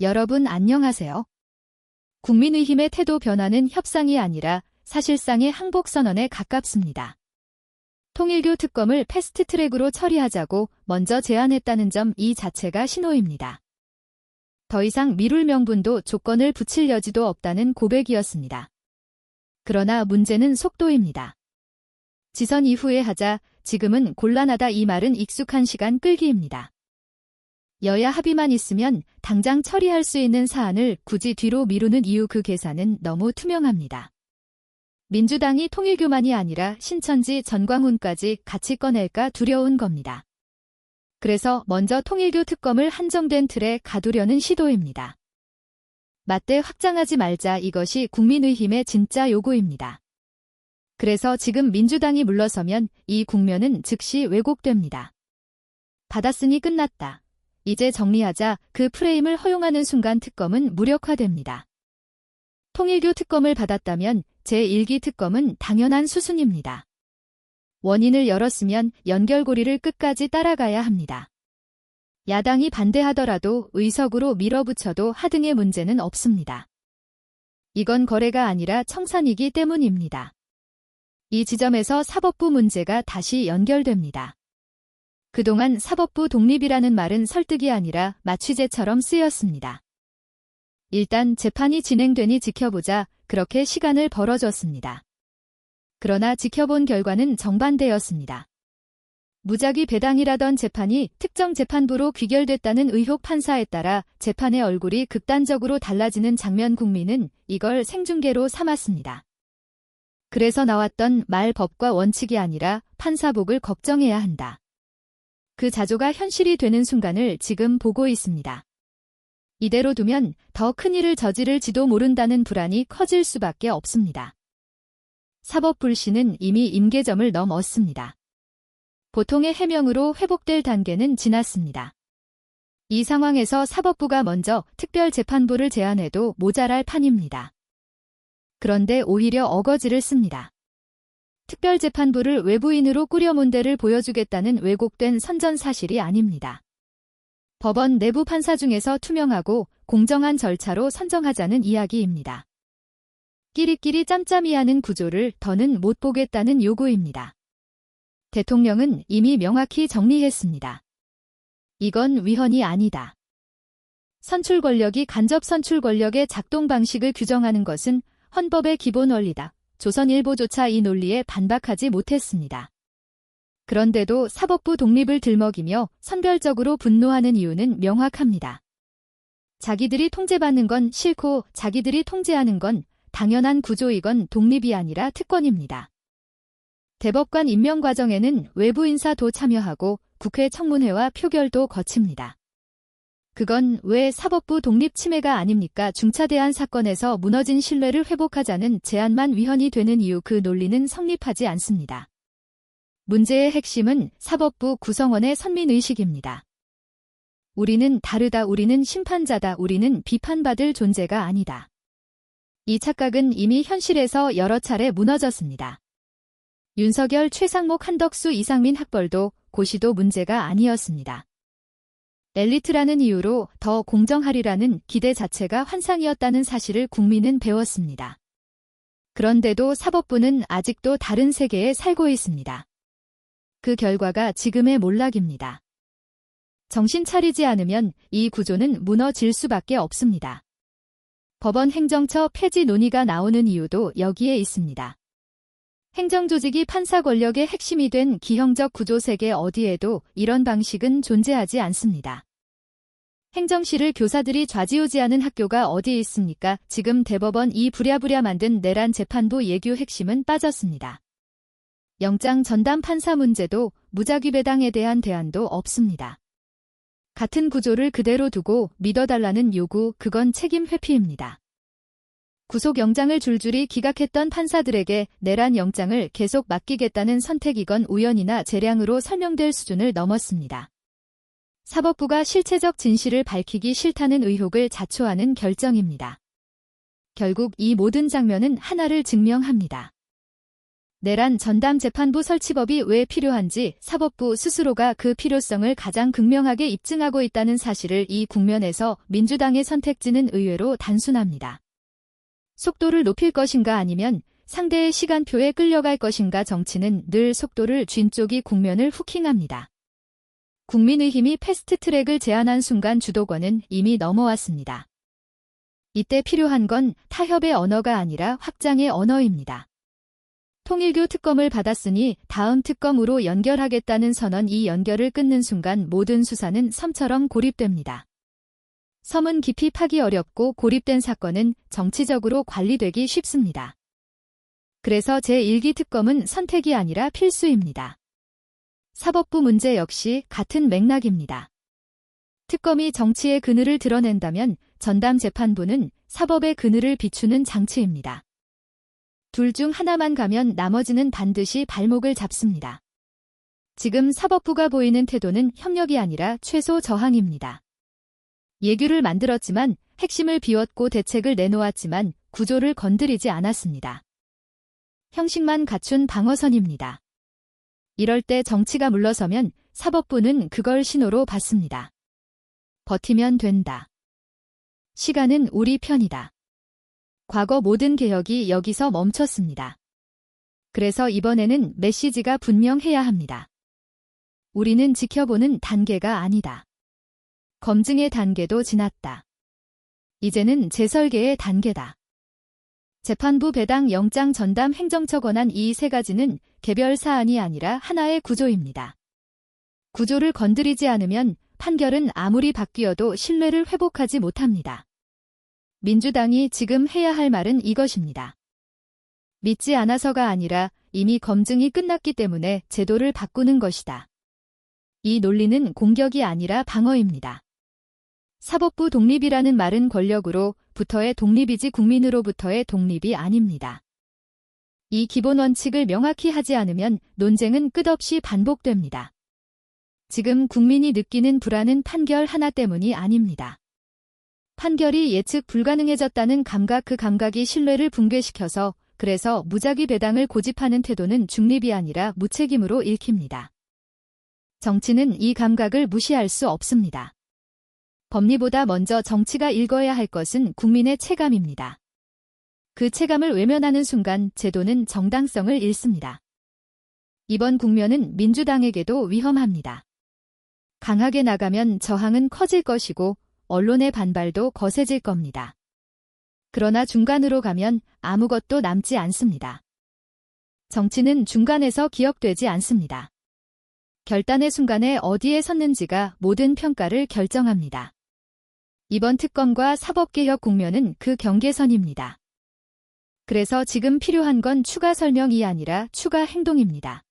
여러분 안녕하세요. 국민의힘의 태도 변화는 협상이 아니라 사실상의 항복선언에 가깝습니다. 통일교 특검을 패스트트랙으로 처리하자고 먼저 제안했다는 점 이 자체가 신호입니다. 더 이상 미룰 명분도 조건을 붙일 여지도 없다는 고백이었습니다. 그러나 문제는 속도입니다. 지선 이후에 하자, 지금은 곤란하다 이 말은 익숙한 시간 끌기입니다. 여야 합의만 있으면 당장 처리할 수 있는 사안을 굳이 뒤로 미루는 이유 그 계산은 너무 투명합니다. 민주당이 통일교만이 아니라 신천지 전광훈까지 같이 꺼낼까 두려운 겁니다. 그래서 먼저 통일교 특검을 한정된 틀에 가두려는 시도입니다. 맞대 확장하지 말자 이것이 국민의힘의 진짜 요구입니다. 그래서 지금 민주당이 물러서면 이 국면은 즉시 왜곡됩니다. 받았으니 끝났다. 이제 정리하자 그 프레임을 허용하는 순간 특검은 무력화됩니다. 통일교 특검을 받았다면 제1기 특검은 당연한 수순입니다. 원인을 열었으면 연결고리를 끝까지 따라가야 합니다. 야당이 반대하더라도 의석으로 밀어붙여도 하등의 문제는 없습니다. 이건 거래가 아니라 청산이기 때문입니다. 이 지점에서 사법부 문제가 다시 연결됩니다. 그동안 사법부 독립이라는 말은 설득이 아니라 마취제처럼 쓰였습니다. 일단 재판이 진행되니 지켜보자 그렇게 시간을 벌어줬습니다. 그러나 지켜본 결과는 정반대였습니다. 무작위 배당이라던 재판이 특정 재판부로 귀결됐다는 의혹 판사에 따라 재판의 얼굴이 극단적으로 달라지는 장면 국민은 이걸 생중계로 삼았습니다. 그래서 나왔던 말 법과 원칙이 아니라 판사복을 걱정해야 한다. 그 자조가 현실이 되는 순간을 지금 보고 있습니다. 이대로 두면 더 큰 일을 저지를지도 모른다는 불안이 커질 수밖에 없습니다. 사법 불신은 이미 임계점을 넘었습니다. 보통의 해명으로 회복될 단계는 지났습니다. 이 상황에서 사법부가 먼저 특별재판부를 제안해도 모자랄 판입니다. 그런데 오히려 어거지를 씁니다. 특별재판부를 외부인으로 꾸려 문제를 보여주겠다는 왜곡된 선전사실이 아닙니다. 법원 내부 판사 중에서 투명하고 공정한 절차로 선정하자는 이야기입니다. 끼리끼리 짬짬이하는 구조를 더는 못 보겠다는 요구입니다. 대통령은 이미 명확히 정리했습니다. 이건 위헌이 아니다. 선출 권력이 간접 선출 권력의 작동 방식을 규정하는 것은 헌법의 기본 원리다. 조선일보조차 이 논리에 반박하지 못했습니다. 그런데도 사법부 독립을 들먹이며 선별적으로 분노하는 이유는 명확합니다. 자기들이 통제받는 건 싫고 자기들이 통제하는 건 당연한 구조이건 독립이 아니라 특권입니다. 대법관 임명 과정에는 외부 인사도 참여하고 국회 청문회와 표결도 거칩니다. 그건 왜 사법부 독립 침해가 아닙니까? 중차대한 사건에서 무너진 신뢰를 회복하자는 제안만 위헌이 되는 이유 그 논리는 성립하지 않습니다. 문제의 핵심은 사법부 구성원의 선민의식입니다. 우리는 다르다. 우리는 심판자다. 우리는 비판받을 존재가 아니다. 이 착각은 이미 현실에서 여러 차례 무너졌습니다. 윤석열, 최상목, 한덕수, 이상민 학벌도 고시도 문제가 아니었습니다. 엘리트라는 이유로 더 공정하리라는 기대 자체가 환상이었다는 사실을 국민은 배웠습니다. 그런데도 사법부는 아직도 다른 세계에 살고 있습니다. 그 결과가 지금의 몰락입니다. 정신 차리지 않으면 이 구조는 무너질 수밖에 없습니다. 법원 행정처 폐지 논의가 나오는 이유도 여기에 있습니다. 행정조직이 판사 권력의 핵심이 된 기형적 구조 세계 어디에도 이런 방식은 존재하지 않습니다. 행정실을 교사들이 좌지우지하는 학교가 어디 있습니까? 지금 대법원 이 부랴부랴 만든 내란 재판부 예규 핵심은 빠졌습니다. 영장 전담 판사 문제도 무작위 배당에 대한 대안도 없습니다. 같은 구조를 그대로 두고 믿어달라는 요구, 그건 책임 회피입니다. 구속영장을 줄줄이 기각했던 판사들에게 내란 영장을 계속 맡기겠다는 선택이건 우연이나 재량으로 설명될 수준을 넘었습니다. 사법부가 실체적 진실을 밝히기 싫다는 의혹을 자초하는 결정입니다. 결국 이 모든 장면은 하나를 증명합니다. 내란 전담재판부 설치법이 왜 필요한지 사법부 스스로가 그 필요성을 가장 극명하게 입증하고 있다는 사실을 이 국면에서 민주당의 선택지는 의외로 단순합니다. 속도를 높일 것인가 아니면 상대의 시간표에 끌려갈 것인가. 정치는 늘 속도를 쥔 쪽이 국면을 후킹합니다. 국민의힘이 패스트트랙을 제안한 순간 주도권은 이미 넘어왔습니다. 이때 필요한 건 타협의 언어가 아니라 확장의 언어입니다. 통일교 특검을 받았으니 다음 특검으로 연결하겠다는 선언. 이 연결을 끊는 순간 모든 수사는 섬처럼 고립됩니다. 섬은 깊이 파기 어렵고 고립된 사건은 정치적으로 관리되기 쉽습니다. 그래서 제1기 특검은 선택이 아니라 필수입니다. 사법부 문제 역시 같은 맥락입니다. 특검이 정치의 그늘을 드러낸다면 전담재판부는 사법의 그늘을 비추는 장치입니다. 둘 중 하나만 가면 나머지는 반드시 발목을 잡습니다. 지금 사법부가 보이는 태도는 협력이 아니라 최소 저항입니다. 예규를 만들었지만 핵심을 비웠고 대책을 내놓았지만 구조를 건드리지 않았습니다. 형식만 갖춘 방어선입니다. 이럴 때 정치가 물러서면 사법부는 그걸 신호로 받습니다. 버티면 된다. 시간은 우리 편이다. 과거 모든 개혁이 여기서 멈췄습니다. 그래서 이번에는 메시지가 분명해야 합니다. 우리는 지켜보는 단계가 아니다. 검증의 단계도 지났다. 이제는 재설계의 단계다. 재판부 배당 영장 전담 행정처 권한 이 세 가지는 개별 사안이 아니라 하나의 구조입니다. 구조를 건드리지 않으면 판결은 아무리 바뀌어도 신뢰를 회복하지 못합니다. 민주당이 지금 해야 할 말은 이것입니다. 믿지 않아서가 아니라 이미 검증이 끝났기 때문에 제도를 바꾸는 것이다. 이 논리는 공격이 아니라 방어입니다. 사법부 독립이라는 말은 권력으로부터의 독립이지 국민으로부터의 독립이 아닙니다. 이 기본 원칙을 명확히 하지 않으면 논쟁은 끝없이 반복됩니다. 지금 국민이 느끼는 불안은 판결 하나 때문이 아닙니다. 판결이 예측 불가능해졌다는 감각, 그 감각이 신뢰를 붕괴시켜서 그래서 무작위 배당을 고집하는 태도는 중립이 아니라 무책임으로 읽힙니다. 정치는 이 감각을 무시할 수 없습니다. 법리보다 먼저 정치가 읽어야 할 것은 국민의 체감입니다. 그 체감을 외면하는 순간 제도는 정당성을 잃습니다. 이번 국면은 민주당에게도 위험합니다. 강하게 나가면 저항은 커질 것이고 언론의 반발도 거세질 겁니다. 그러나 중간으로 가면 아무것도 남지 않습니다. 정치는 중간에서 기억되지 않습니다. 결단의 순간에 어디에 섰는지가 모든 평가를 결정합니다. 이번 특검과 사법개혁 국면은 그 경계선입니다. 그래서 지금 필요한 건 추가 설명이 아니라 추가 행동입니다.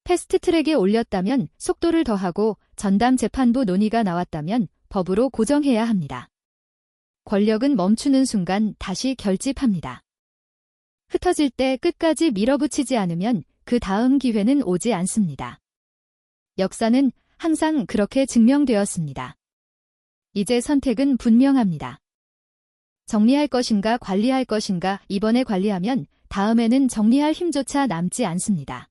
패스트트랙에 올렸다면 속도를 더하고 전담재판부 논의가 나왔다면 법으로 고정해야 합니다. 권력은 멈추는 순간 다시 결집합니다. 흩어질 때 끝까지 밀어붙이지 않으면 그 다음 기회는 오지 않습니다. 역사는 항상 그렇게 증명되었습니다. 이제 선택은 분명합니다. 정리할 것인가 관리할 것인가. 이번에 관리하면 다음에는 정리할 힘조차 남지 않습니다.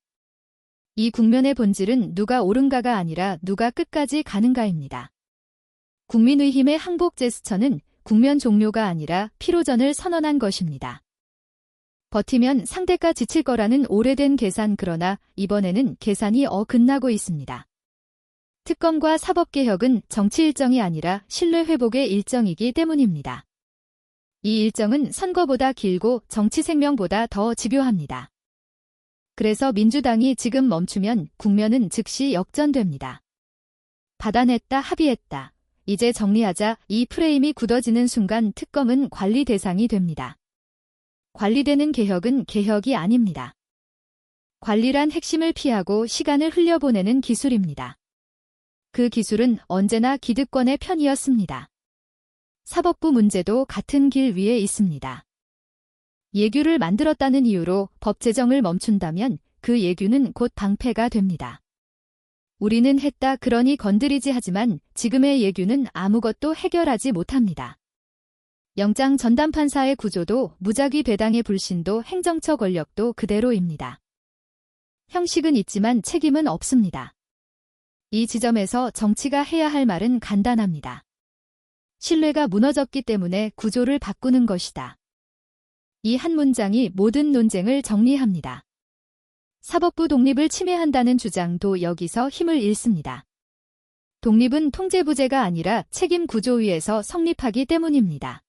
이 국면의 본질은 누가 옳은가가 아니라 누가 끝까지 가는가입니다. 국민의힘의 항복 제스처는 국면 종료가 아니라 피로전을 선언한 것입니다. 버티면 상대가 지칠 거라는 오래된 계산. 그러나 이번에는 계산이 어긋나고 있습니다. 특검과 사법개혁은 정치 일정이 아니라 신뢰 회복의 일정이기 때문입니다. 이 일정은 선거보다 길고 정치 생명보다 더 집요합니다. 그래서 민주당이 지금 멈추면 국면은 즉시 역전됩니다. 받아냈다, 합의했다. 이제 정리하자. 이 프레임이 굳어지는 순간 특검은 관리 대상이 됩니다. 관리되는 개혁은 개혁이 아닙니다. 관리란 핵심을 피하고 시간을 흘려보내는 기술입니다. 그 기술은 언제나 기득권의 편이었습니다. 사법부 문제도 같은 길 위에 있습니다. 예규를 만들었다는 이유로 법 제정을 멈춘다면 그 예규는 곧 방패가 됩니다. 우리는 했다 그러니 건드리지 하지만 지금의 예규는 아무것도 해결하지 못합니다. 영장 전담판사의 구조도 무작위 배당의 불신도 행정처 권력도 그대로입니다. 형식은 있지만 책임은 없습니다. 이 지점에서 정치가 해야 할 말은 간단합니다. 신뢰가 무너졌기 때문에 구조를 바꾸는 것이다. 이 한 문장이 모든 논쟁을 정리합니다. 사법부 독립을 침해한다는 주장도 여기서 힘을 잃습니다. 독립은 통제부재가 아니라 책임 구조 위에서 성립하기 때문입니다.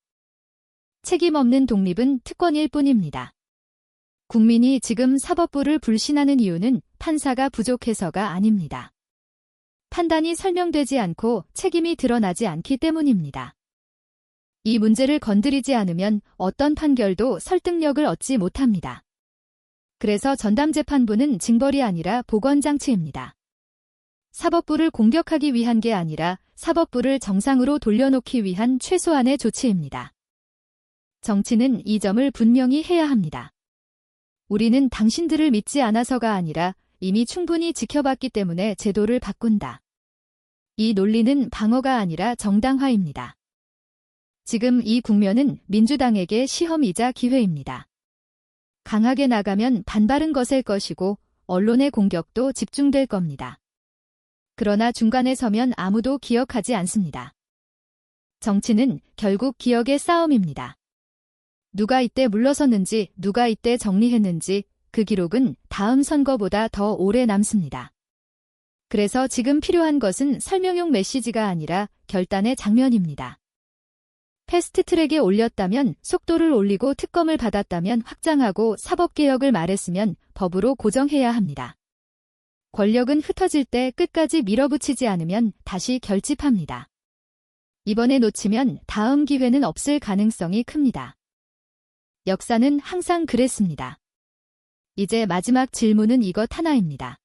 책임 없는 독립은 특권일 뿐입니다. 국민이 지금 사법부를 불신하는 이유는 판사가 부족해서가 아닙니다. 판단이 설명되지 않고 책임이 드러나지 않기 때문입니다. 이 문제를 건드리지 않으면 어떤 판결도 설득력을 얻지 못합니다. 그래서 전담재판부는 징벌이 아니라 보건장치입니다. 사법부를 공격하기 위한 게 아니라 사법부를 정상으로 돌려놓기 위한 최소한의 조치입니다. 정치는 이 점을 분명히 해야 합니다. 우리는 당신들을 믿지 않아서가 아니라 이미 충분히 지켜봤기 때문에 제도를 바꾼다. 이 논리는 방어가 아니라 정당화입니다. 지금 이 국면은 민주당에게 시험이자 기회입니다. 강하게 나가면 반발은 거셀 것이고 언론의 공격도 집중될 겁니다. 그러나 중간에 서면 아무도 기억하지 않습니다. 정치는 결국 기억의 싸움입니다. 누가 이때 물러섰는지, 누가 이때 정리했는지 그 기록은 다음 선거보다 더 오래 남습니다. 그래서 지금 필요한 것은 설명용 메시지가 아니라 결단의 장면입니다. 패스트트랙에 올렸다면 속도를 올리고 특검을 받았다면 확장하고 사법개혁을 말했으면 법으로 고정해야 합니다. 권력은 흩어질 때 끝까지 밀어붙이지 않으면 다시 결집합니다. 이번에 놓치면 다음 기회는 없을 가능성이 큽니다. 역사는 항상 그랬습니다. 이제 마지막 질문은 이것 하나입니다.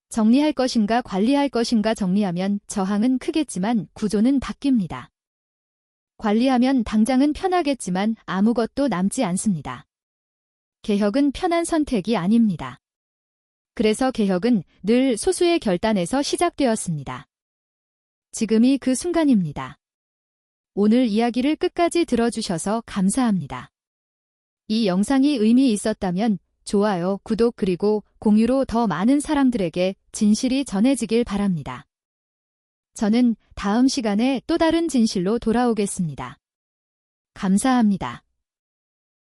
정리할 것인가 관리할 것인가 정리하면 저항은 크겠지만 구조는 바뀝니다. 관리하면 당장은 편하겠지만 아무것도 남지 않습니다. 개혁은 편한 선택이 아닙니다. 그래서 개혁은 늘 소수의 결단에서 시작되었습니다. 지금이 그 순간입니다. 오늘 이야기를 끝까지 들어주셔서 감사합니다. 이 영상이 의미 있었다면 좋아요, 구독 그리고 공유로 더 많은 사람들에게 진실이 전해지길 바랍니다. 저는 다음 시간에 또 다른 진실로 돌아오겠습니다. 감사합니다.